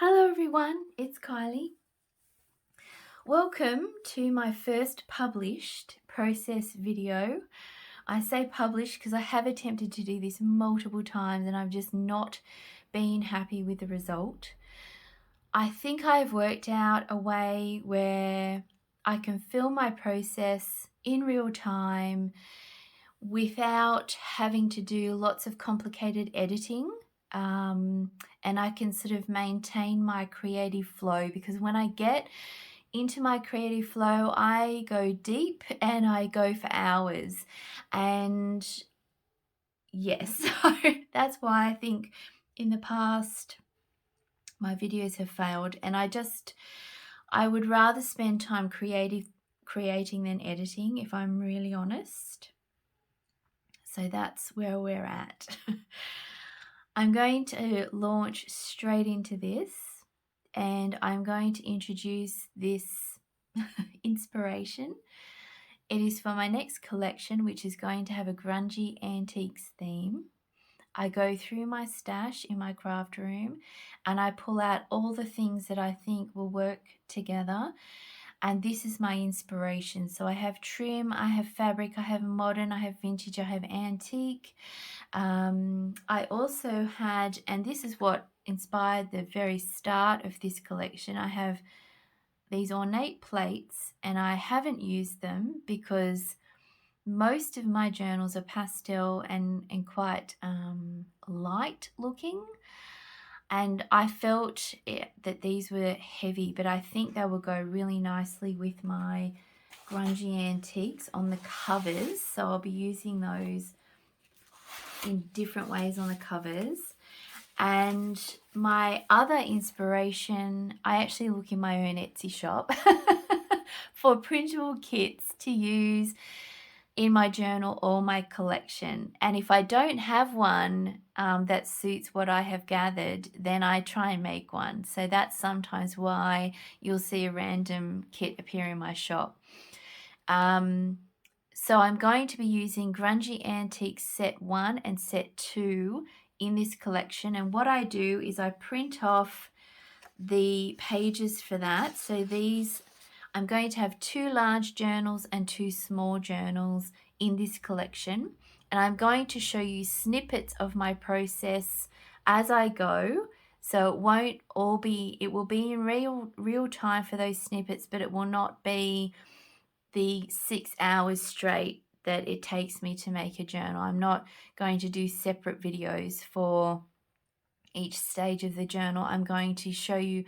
Hello everyone, it's Kylie. Welcome to my first published process video. I say published because I have attempted to do this multiple times and I've just not been happy with the result. I think I've worked out a way where I can film my process in real time without having to do lots of complicated editing. And I can sort of maintain my creative flow, because when I get into my creative flow, I go deep and I go for hours. And yes, so that's why I think in the past my videos have failed, and I would rather spend time creating than editing, if I'm really honest. So that's where we're at. I'm going to launch straight into this, and I'm going to introduce this inspiration. It is for my next collection, which is going to have a grungy antiques theme. I go through my stash in my craft room and I pull out all the things that I think will work together. And this is my inspiration. So I have trim, I have fabric, I have modern, I have vintage, I have antique. I also had, and this is what inspired the very start of this collection, I have these ornate plates, and I haven't used them because most of my journals are pastel and quite light looking. And I felt that these were heavy, but I think they will go really nicely with my grungy antiques on the covers. So I'll be using those in different ways on the covers. And my other inspiration, I actually look in my own Etsy shop for printable kits to use in my journal or my collection. And if I don't have one that suits what I have gathered, then I try and make one. So that's sometimes why you'll see a random kit appear in my shop. So I'm going to be using Grungy Antiques Set 1 and Set 2 in this collection. And what I do is I print off the pages for that. So these, I'm going to have 2 large journals and 2 small journals in this collection. And I'm going to show you snippets of my process as I go. So it won't all be, it will be in real time for those snippets, but it will not be the 6 hours straight that it takes me to make a journal. I'm not going to do separate videos for each stage of the journal. I'm going to show you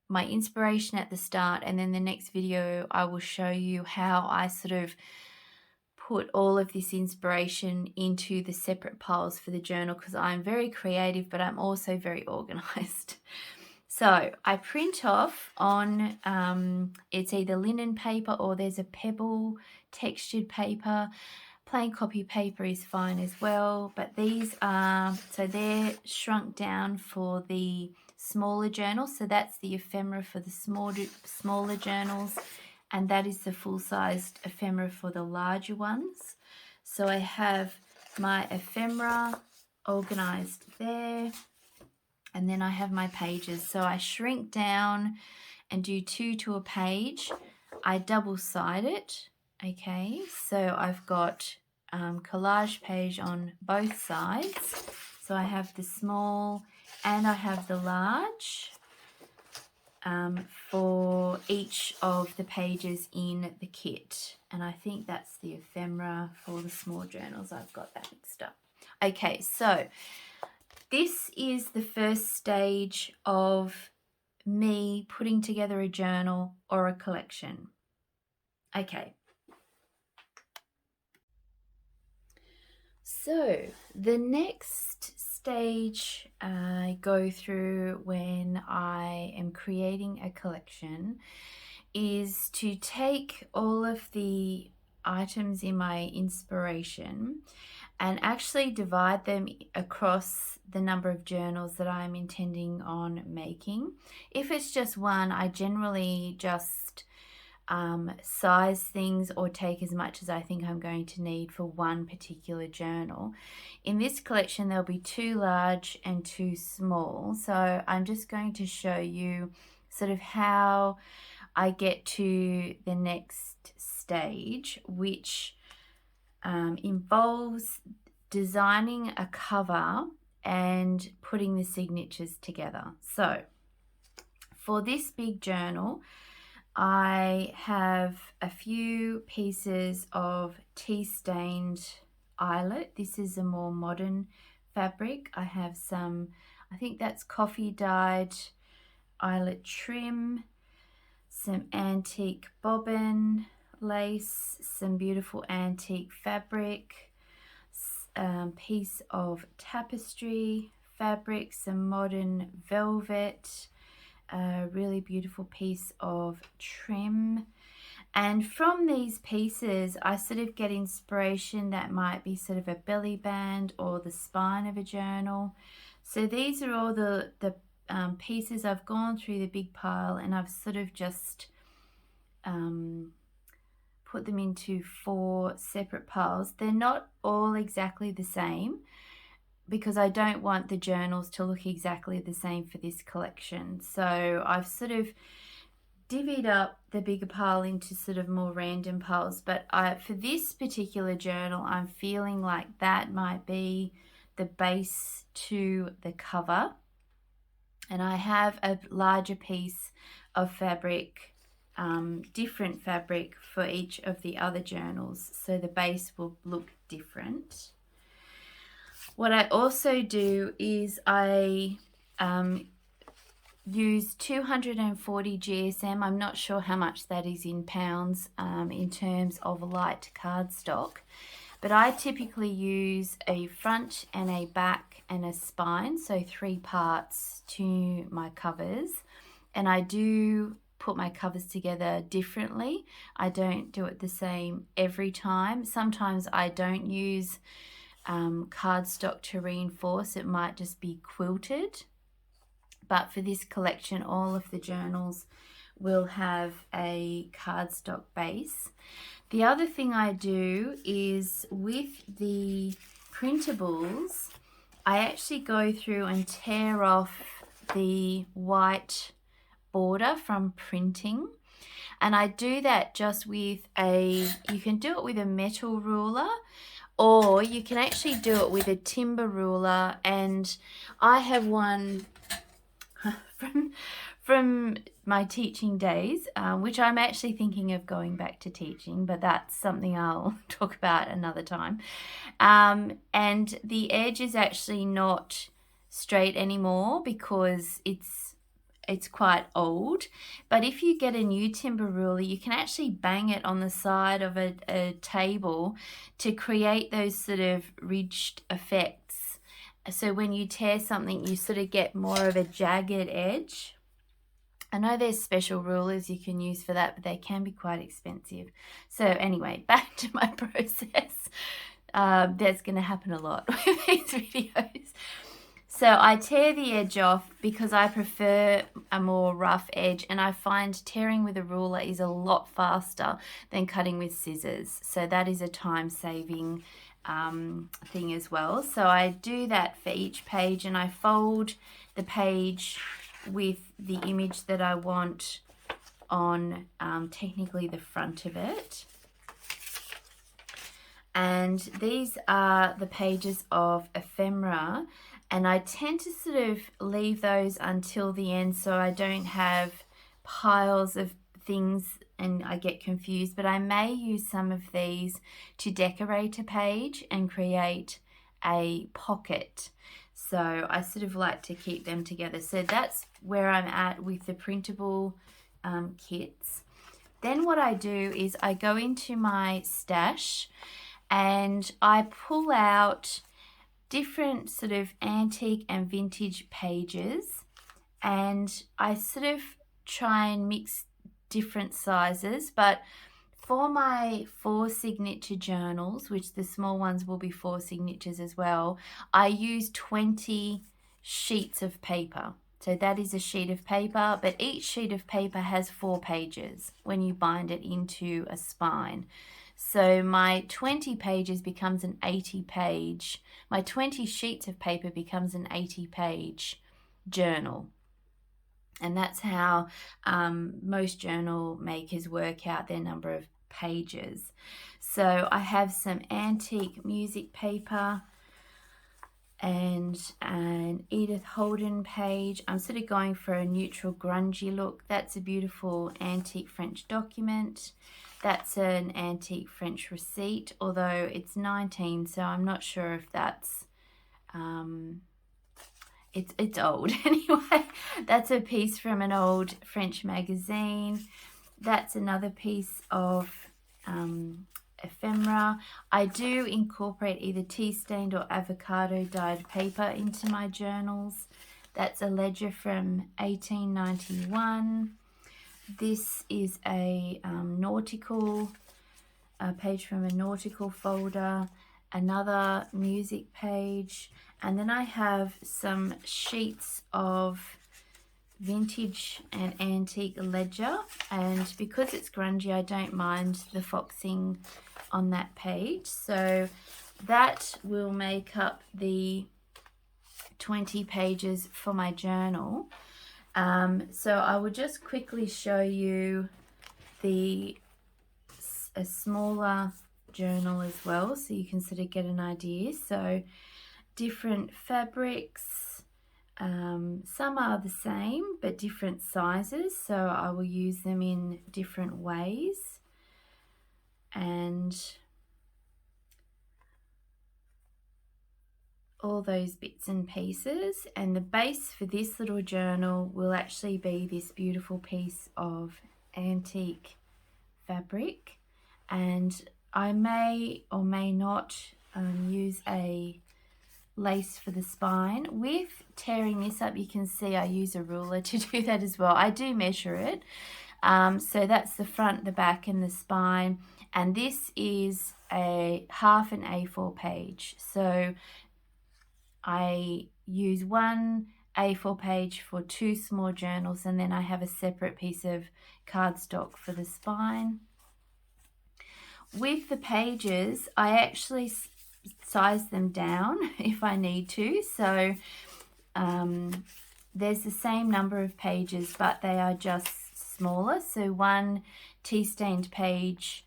my inspiration at the start, and then the next video I will show you how I sort of put all of this inspiration into the separate piles for the journal, because I'm very creative, but I'm also very organized. So I print off on, it's either linen paper or there's a pebble textured paper. Plain copy paper is fine as well, but these are, so they're shrunk down for the smaller journals. So that's the ephemera for the smaller journals, and that is the full-sized ephemera for the larger ones. So I have my ephemera organized there. And then I have my pages. So I shrink down and do 2 to a page. I double-side it. Okay, so I've got collage page on both sides. So I have the small and I have the large for each of the pages in the kit. And I think that's the ephemera for the small journals. I've got that mixed up. Okay, so this is the first stage of me putting together a journal or a collection. Okay. So the next stage I go through when I am creating a collection is to take all of the items in my inspiration and actually divide them across the number of journals that I'm intending on making. If it's just one, I generally just size things or take as much as I think I'm going to need for one particular journal. In this collection there'll be 2 large and 2 small, so I'm just going to show you sort of how I get to the next stage, which involves designing a cover and putting the signatures together. So for this big journal, I have a few pieces of tea-stained eyelet. This is a more modern fabric. I have some, I think that's coffee dyed eyelet trim, some antique bobbin lace, some beautiful antique fabric, piece of tapestry fabric, some modern velvet, a really beautiful piece of trim. And from these pieces I sort of get inspiration that might be sort of a belly band or the spine of a journal. So these are all the pieces. I've gone through the big pile and I've sort of just put them into 4 separate piles. They're not all exactly the same because I don't want the journals to look exactly the same for this collection. So I've sort of divvied up the bigger pile into sort of more random piles, but for this particular journal I'm feeling like that might be the base to the cover, and I have a larger piece of fabric, different fabric for each of the other journals, so the base will look different. What I also do is I use 240 GSM. I'm not sure how much that is in pounds in terms of light cardstock, but I typically use a front and a back and a spine, so 3 parts to my covers. And I do put my covers together differently. I don't do it the same every time. Sometimes I don't use cardstock to reinforce. It might just be quilted. But for this collection, all of the journals will have a cardstock base. The other thing I do is with the printables, I actually go through and tear off the white border from printing. And I do that just with you can do it with a metal ruler, or you can actually do it with a timber ruler. And I have one from my teaching days, which I'm actually thinking of going back to teaching, but that's something I'll talk about another time. And the edge is actually not straight anymore because it's quite old. But if you get a new timber ruler, you can actually bang it on the side of a table to create those sort of ridged effects. So when you tear something, you sort of get more of a jagged edge. I know there's special rulers you can use for that, but they can be quite expensive. So anyway, back to my process. That's going to happen a lot with these videos. So I tear the edge off because I prefer a more rough edge, and I find tearing with a ruler is a lot faster than cutting with scissors. So that is a time-saving thing as well. So I do that for each page, and I fold the page with the image that I want on technically the front of it. And these are the pages of ephemera, and I tend to sort of leave those until the end so I don't have piles of things and I get confused, but I may use some of these to decorate a page and create a pocket. So I sort of like to keep them together. So that's where I'm at with the printable kits. Then what I do is I go into my stash and I pull out different sort of antique and vintage pages, and I sort of try and mix different sizes. But for my 4 signature journals, which the small ones will be 4 signatures as well, I use 20 sheets of paper. So So that is a sheet of paper, but each sheet of paper has 4 pages when you bind it into a spine. So my 20 pages becomes an 80 page, my 20 sheets of paper becomes an 80 page journal. And that's how most journal makers work out their number of pages. So I have some antique music paper and an Edith Holden page. I'm sort of going for a neutral grungy look. That's a beautiful antique French document. That's an antique French receipt, although it's 19, so I'm not sure if that's it's old. Anyway, that's a piece from an old French magazine. That's another piece of ephemera. I do incorporate either tea stained or avocado dyed paper into my journals. That's a ledger from 1891. This is a page from a nautical folder, another music page, and then I have some sheets of vintage and antique ledger, and because it's grungy I don't mind the foxing on that page, so that will make up the 20 pages for my journal. So I will just quickly show you a smaller journal as well, so you can sort of get an idea. So different fabrics, some are the same but different sizes, so I will use them in different ways. And all those bits and pieces, and the base for this little journal will actually be this beautiful piece of antique fabric, and I may or may not use a lace for the spine. With tearing this up, you can see I use a ruler to do that as well. I do measure it, so that's the front, the back and the spine, and this is a half an A4 page, so I use one A4 page for 2 small journals, and then I have a separate piece of cardstock for the spine. With the pages, I actually size them down if I need to, so there's the same number of pages but they are just smaller, so 1 tea stained page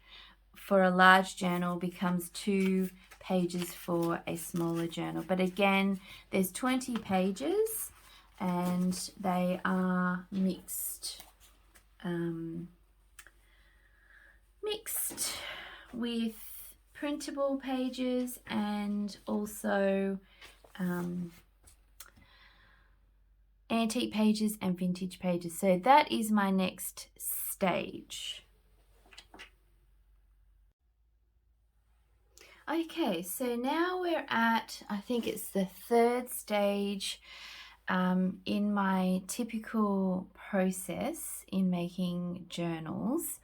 for a large journal becomes 2 pages for a smaller journal. But again, there's 20 pages and they are mixed with printable pages and also antique pages and vintage pages. So that is my next stage. Okay, so now we're at, I think it's the 3rd stage in my typical process in making journals,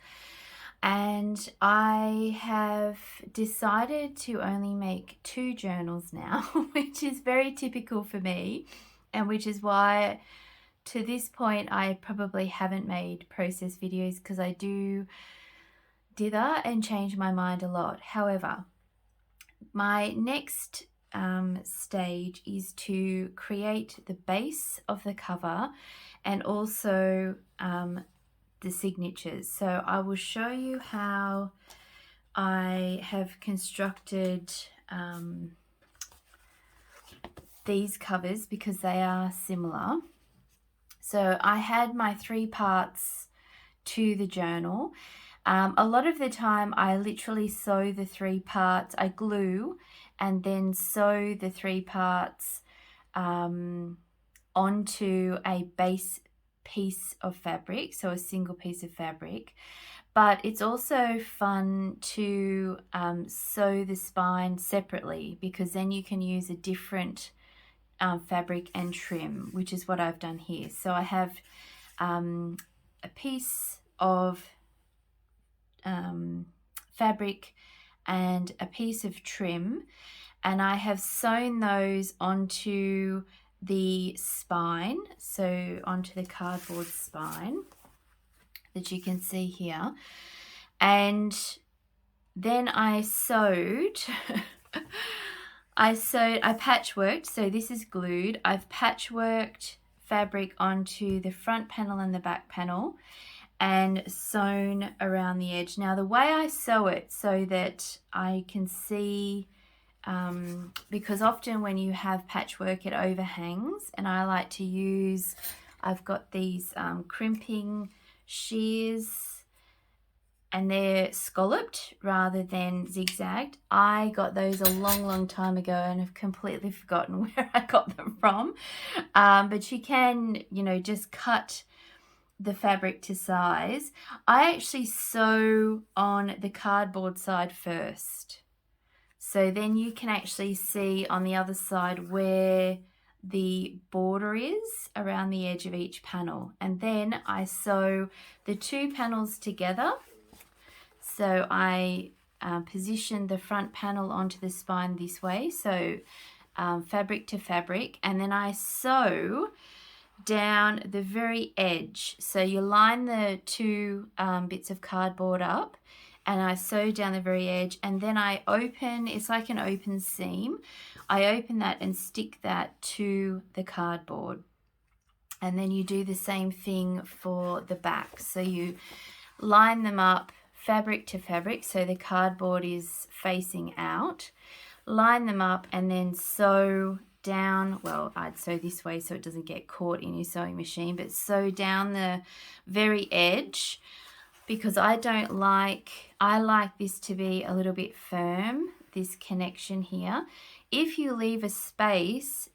and I have decided to only make 2 journals now, which is very typical for me, and which is why to this point I probably haven't made process videos, because I do dither and change my mind a lot. However, my next stage is to create the base of the cover and also the signatures. So I will show you how I have constructed these covers because they are similar. So I had my 3 parts to the journal. A lot of the time I literally sew the 3 parts, I glue and then sew the 3 parts onto a base piece of fabric, so a single piece of fabric. But it's also fun to sew the spine separately, because then you can use a different fabric and trim, which is what I've done here. So I have a piece of fabric and a piece of trim, and I have sewn those onto the spine, so onto the cardboard spine that you can see here. And then I sewed, I patchworked, so this is glued. I've patchworked fabric onto the front panel and the back panel and sewn around the edge. Now the way I sew it so that I can see, because often when you have patchwork it overhangs, and I like to use, I've got these crimping shears and they're scalloped rather than zigzagged. I got those a long time ago and have completely forgotten where I got them from. But you can, you know, just cut the fabric to size. I actually sew on the cardboard side first. So then you can actually see on the other side where the border is around the edge of each panel. And then I sew the two panels together. So I position the front panel onto the spine this way, so fabric to fabric, and then I sew down the very edge. So you line the two bits of cardboard up, and I sew down the very edge, and then I open, it's like an open seam. I open that and stick that to the cardboard. And then you do the same thing for the back. So you line them up fabric to fabric, so the cardboard is facing out. Line them up and then sew down, well, I'd sew this way so it doesn't get caught in your sewing machine, but sew down the very edge, because I like this to be a little bit firm, this connection here. If you leave a space,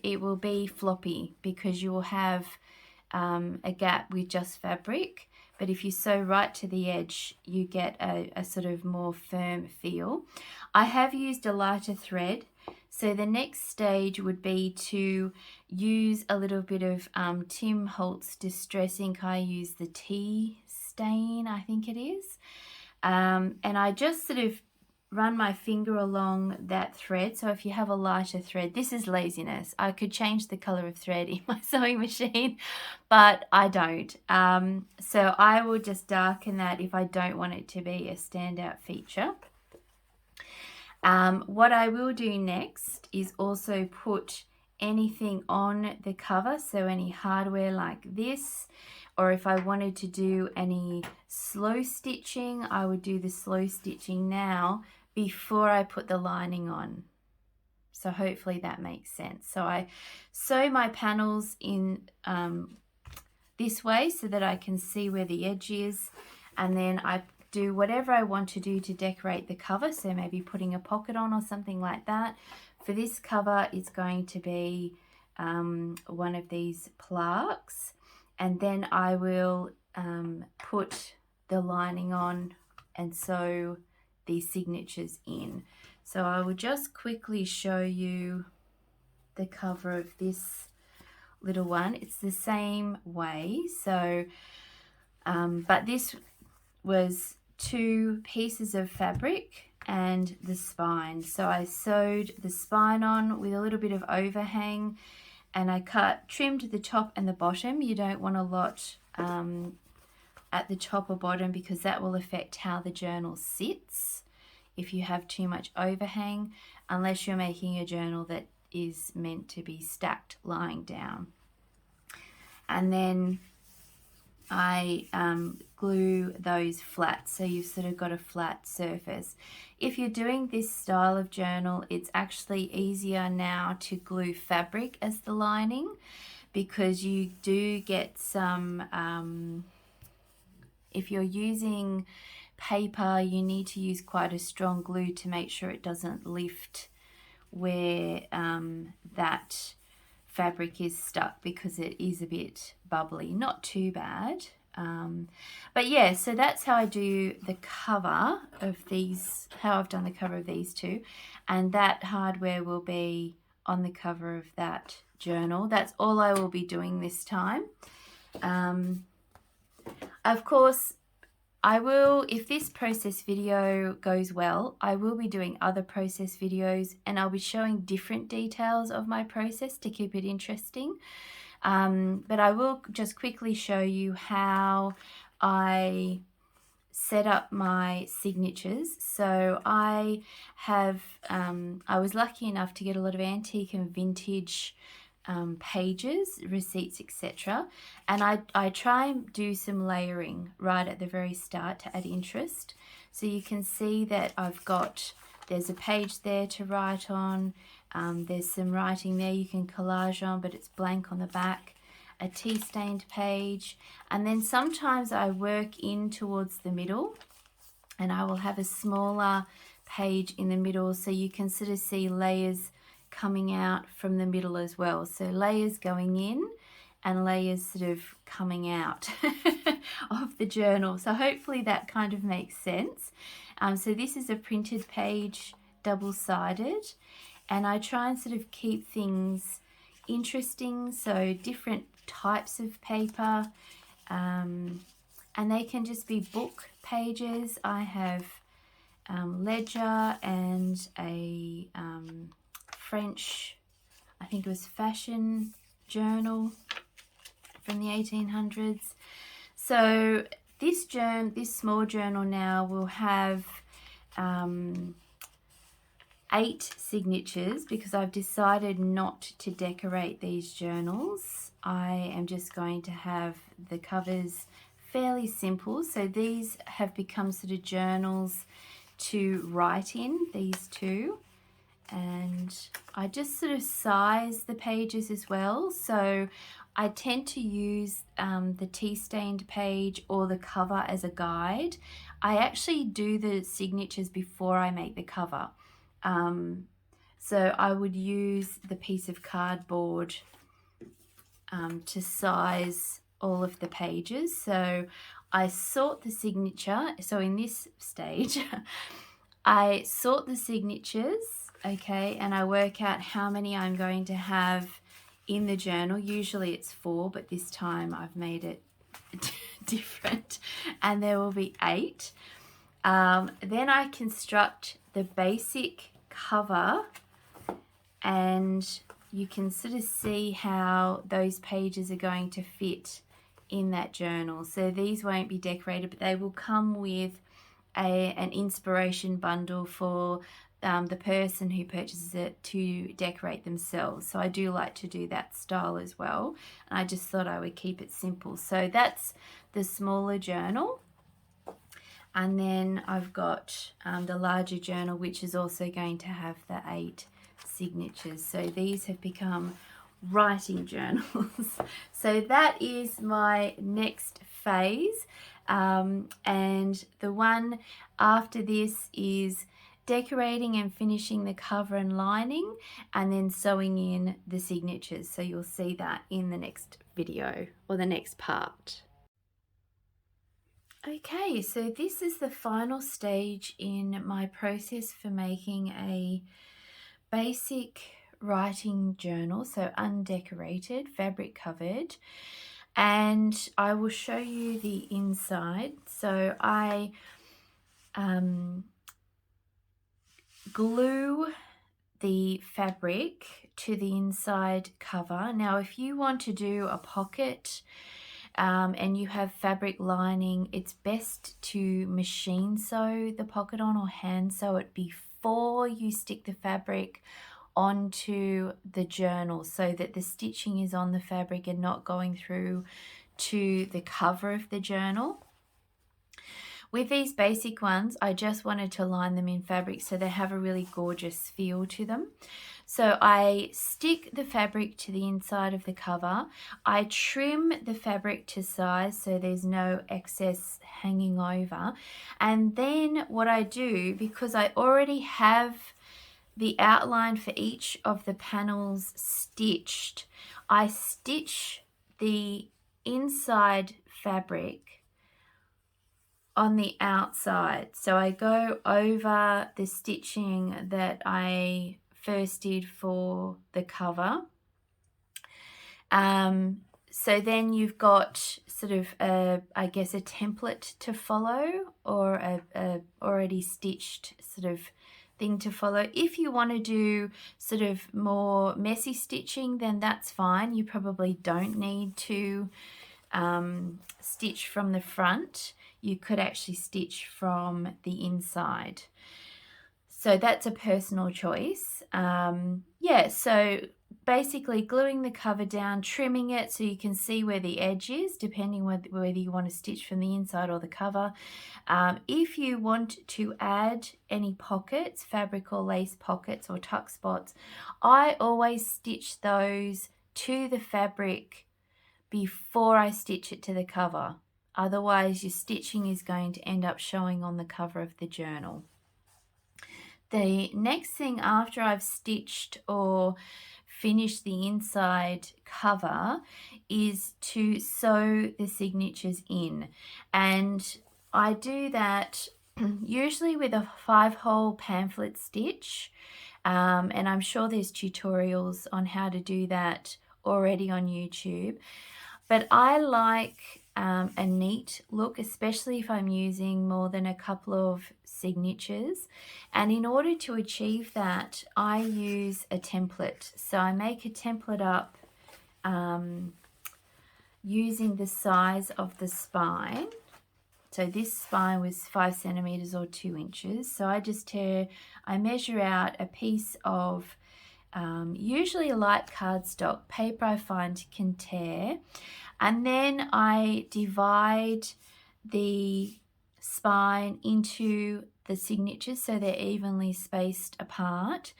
it will be floppy because you will have a gap with just fabric. But if you sew right to the edge, you get a sort of more firm feel. I have used a lighter thread. So the next stage would be to use a little bit of Tim Holtz Distress ink. I use the Tea Stain, I think it is. And I just sort of run my finger along that thread. So if you have a lighter thread, this is laziness. I could change the color of thread in my sewing machine, but I don't. So I will just darken that if I don't want it to be a standout feature. What I will do next is also put anything on the cover, so any hardware like this, or if I wanted to do any slow stitching, I would do the slow stitching now before I put the lining on. So hopefully that makes sense. So I sew my panels in this way so that I can see where the edge is, and then I do whatever I want to do to decorate the cover, so maybe putting a pocket on or something like that. For this cover, it's going to be one of these plaques, and then I will put the lining on and sew these signatures in. So I will just quickly show you the cover of this little one. It's the same way, so but this was 2 pieces of fabric and the spine. So I sewed the spine on with a little bit of overhang, and I trimmed the top and the bottom. You don't want a lot at the top or bottom, because that will affect how the journal sits if you have too much overhang, unless you're making a journal that is meant to be stacked lying down. And then I glue those flat, so you've sort of got a flat surface. If you're doing this style of journal, it's actually easier now to glue fabric as the lining, because you do get some, if you're using paper, you need to use quite a strong glue to make sure it doesn't lift where that fabric is stuck, because it is a bit bubbly. Not too bad, but yeah, so that's how I do the cover of these, how I've done the cover of these two, and that hardware will be on the cover of that journal. That's all I will be doing this time. Of course, I will, if this process video goes well, I will be doing other process videos, and I'll be showing different details of my process to keep it interesting. But I will just quickly show you how I set up my signatures. So I have, I was lucky enough to get a lot of antique and vintage pages, receipts, etc. And I try and do some layering right at the very start to add interest. So you can see that there's a page there to write on, there's some writing there you can collage on, but it's blank on the back, a tea-stained page, and then sometimes I work in towards the middle and I will have a smaller page in the middle, so you can sort of see layers coming out from the middle as well. So layers going in and layers sort of coming out of the journal. So hopefully that kind of makes sense. So this is a printed page, double-sided, and I try and sort of keep things interesting, so different types of paper, and they can just be book pages. I have ledger and a French, I think it was fashion journal from the 1800s. So this small journal now will have 8 signatures because I've decided not to decorate these journals. I am just going to have the covers fairly simple. So these have become sort of journals to write in, these two. And I just sort of size the pages as well. So I tend to use the tea-stained page or the cover as a guide. I actually do the signatures before I make the cover. So I would use the piece of cardboard to size all of the pages. So I sort the signature. So in this stage, I sort the signatures, okay, and I work out how many I'm going to have in the journal. Usually it's 4, but this time I've made it different, and there will be 8. Then I construct the basic cover, and you can sort of see how those pages are going to fit in that journal. So these won't be decorated, but they will come with an inspiration bundle for the person who purchases it to decorate themselves. So I do like to do that style as well. And I just thought I would keep it simple. So that's the smaller journal. And then I've got the larger journal, which is also going to have the 8 signatures. So these have become writing journals. So that is my next phase. And the one after this is decorating and finishing the cover and lining, and then sewing in the signatures. So you'll see that in the next video or the next part. Okay, so this is the final stage in my process for making a basic writing journal, so undecorated, fabric covered, and I will show you the inside. So I glue the fabric to the inside cover. Now if you want to do a pocket and you have fabric lining, it's best to machine sew the pocket on or hand sew it before you stick the fabric onto the journal, so that the stitching is on the fabric and not going through to the cover of the journal. With these basic ones, I just wanted to line them in fabric so they have a really gorgeous feel to them. So I stick the fabric to the inside of the cover. I trim the fabric to size so there's no excess hanging over. And then what I do, because I already have the outline for each of the panels stitched, I stitch the inside fabric on the outside. So I go over the stitching that I first did for the cover. So then you've got sort of I guess a template to follow, or a already stitched sort of thing to follow. If you want to do sort of more messy stitching, then that's fine. You probably don't need to stitch from the front. You could actually stitch from the inside. So that's a personal choice. Yeah, so basically gluing the cover down, trimming it so you can see where the edge is, depending whether you want to stitch from the inside or the cover. If you want to add any pockets, fabric or lace pockets or tuck spots, I always stitch those to the fabric before I stitch it to the cover. Otherwise, your stitching is going to end up showing on the cover of the journal. The next thing after I've stitched or finished the inside cover is to sew the signatures in, and I do that usually with a 5-hole pamphlet stitch, and I'm sure there's tutorials on how to do that already on YouTube, but I like a neat look, especially if I'm using more than a couple of signatures. And in order to achieve that, I use a template. So I make a template up using the size of the spine. So this spine was 5 centimeters or 2 inches. So I measure out a piece of usually a light cardstock paper I find can tear, and then I divide the spine into the signatures so they're evenly spaced apart.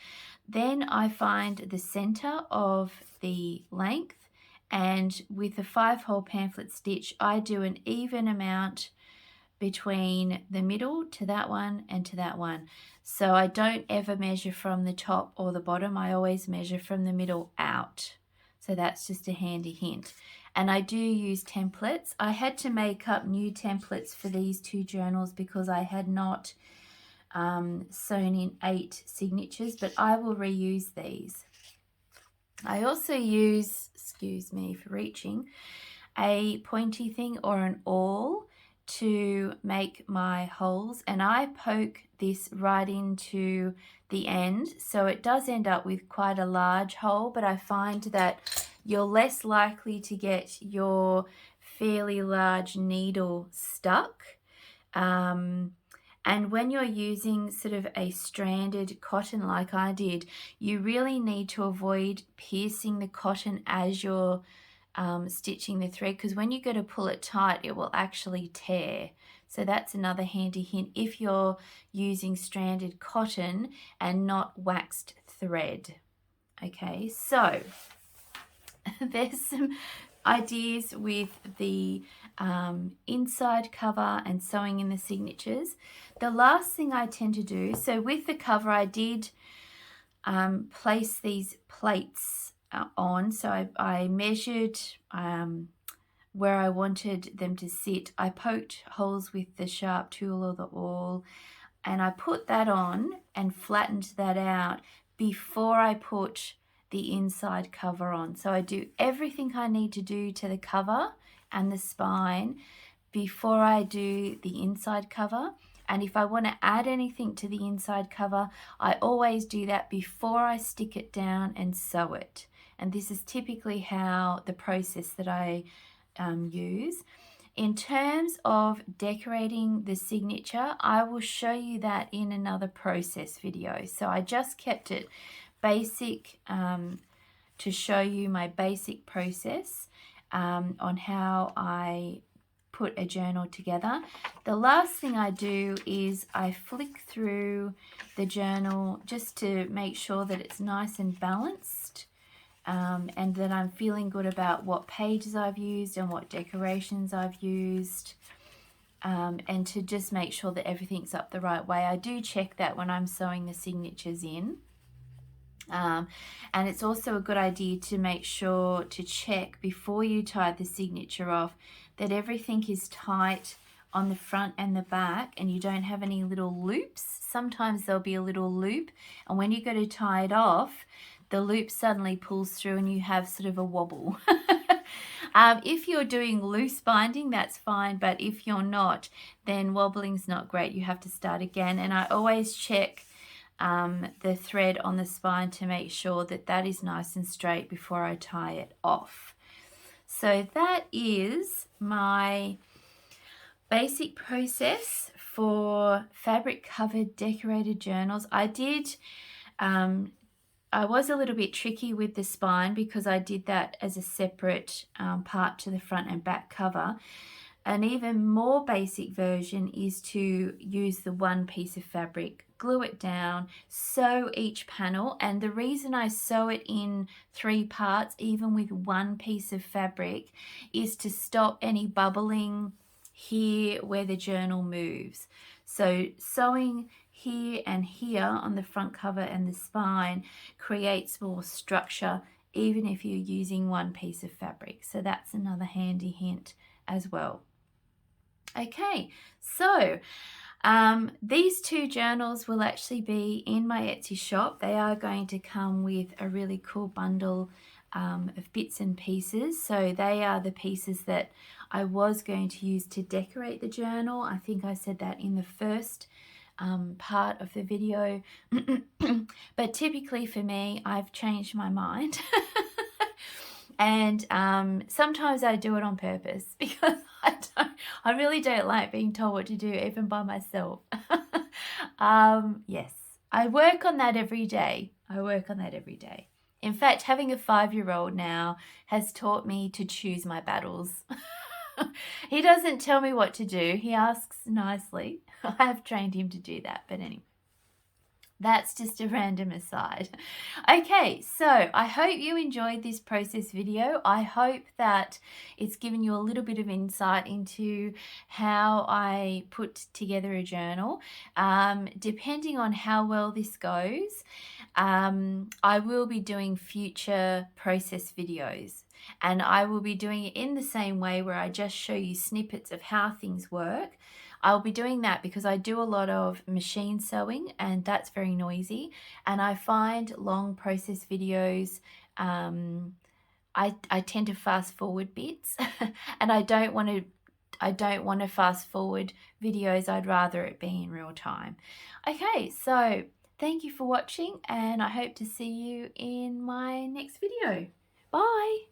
Then I find the center of the length, and with a 5-hole pamphlet stitch I do an even amount between the middle to that one and to that one. So I don't ever measure from the top or the bottom. I always measure from the middle out. So that's just a handy hint. And I do use templates. I had to make up new templates for these 2 journals because I had not sewn in 8 signatures, but I will reuse these. I also use, excuse me for reaching, a pointy thing or an awl to make my holes, and I poke this right into the end, so it does end up with quite a large hole, but I find that you're less likely to get your fairly large needle stuck. And when you're using sort of a stranded cotton like I did, you really need to avoid piercing the cotton as you're stitching the thread, because when you go to pull it tight it will actually tear. So that's another handy hint if you're using stranded cotton and not waxed thread. Okay, so there's some ideas with the inside cover and sewing in the signatures. The last thing I tend to do, so with the cover I did place these plates on. So I measured where I wanted them to sit. I poked holes with the sharp tool or the awl, and I put that on and flattened that out before I put the inside cover on. So I do everything I need to do to the cover and the spine before I do the inside cover. And if I want to add anything to the inside cover, I always do that before I stick it down and sew it. And this is typically how the process that I use. In terms of decorating the signature, I will show you that in another process video. So I just kept it basic to show you my basic process on how I put a journal together. The last thing I do is I flick through the journal just to make sure that it's nice and balanced, and that I'm feeling good about what pages I've used and what decorations I've used, and to just make sure that everything's up the right way. I do check that when I'm sewing the signatures in. And it's also a good idea to make sure to check before you tie the signature off that everything is tight on the front and the back and you don't have any little loops. Sometimes there'll be a little loop, and when you go to tie it off, the loop suddenly pulls through and you have sort of a wobble. If you're doing loose binding, that's fine, but if you're not, then wobbling's not great. You have to start again, and I always check the thread on the spine to make sure that that is nice and straight before I tie it off. So that is my basic process for fabric covered decorated journals. I was a little bit tricky with the spine because I did that as a separate part to the front and back cover. An even more basic version is to use the one piece of fabric, glue it down, sew each panel, and the reason I sew it in 3 parts, even with one piece of fabric, is to stop any bubbling here where the journal moves. So sewing here and here on the front cover and the spine creates more structure even if you're using one piece of fabric. So that's another handy hint as well. Okay, so these 2 journals will actually be in my Etsy shop. They are going to come with a really cool bundle of bits and pieces. So they are the pieces that I was going to use to decorate the journal. I think I said that in the first part of the video. But typically for me, I've changed my mind. And sometimes I do it on purpose because I really don't like being told what to do, even by myself. Yes, I work on that every day. In fact, having a 5-year-old now has taught me to choose my battles. He doesn't tell me what to do. He asks nicely. I have trained him to do that, but anyway. That's just a random aside. Okay, so I hope you enjoyed this process video. I hope that it's given you a little bit of insight into how I put together a journal. Depending on how well this goes, I will be doing future process videos. And I will be doing it in the same way where I just show you snippets of how things work. I'll be doing that because I do a lot of machine sewing and that's very noisy, and I find long process videos, I tend to fast forward bits and I don't want to fast forward videos. I'd rather it be in real time. Okay, so thank you for watching and I hope to see you in my next video. Bye.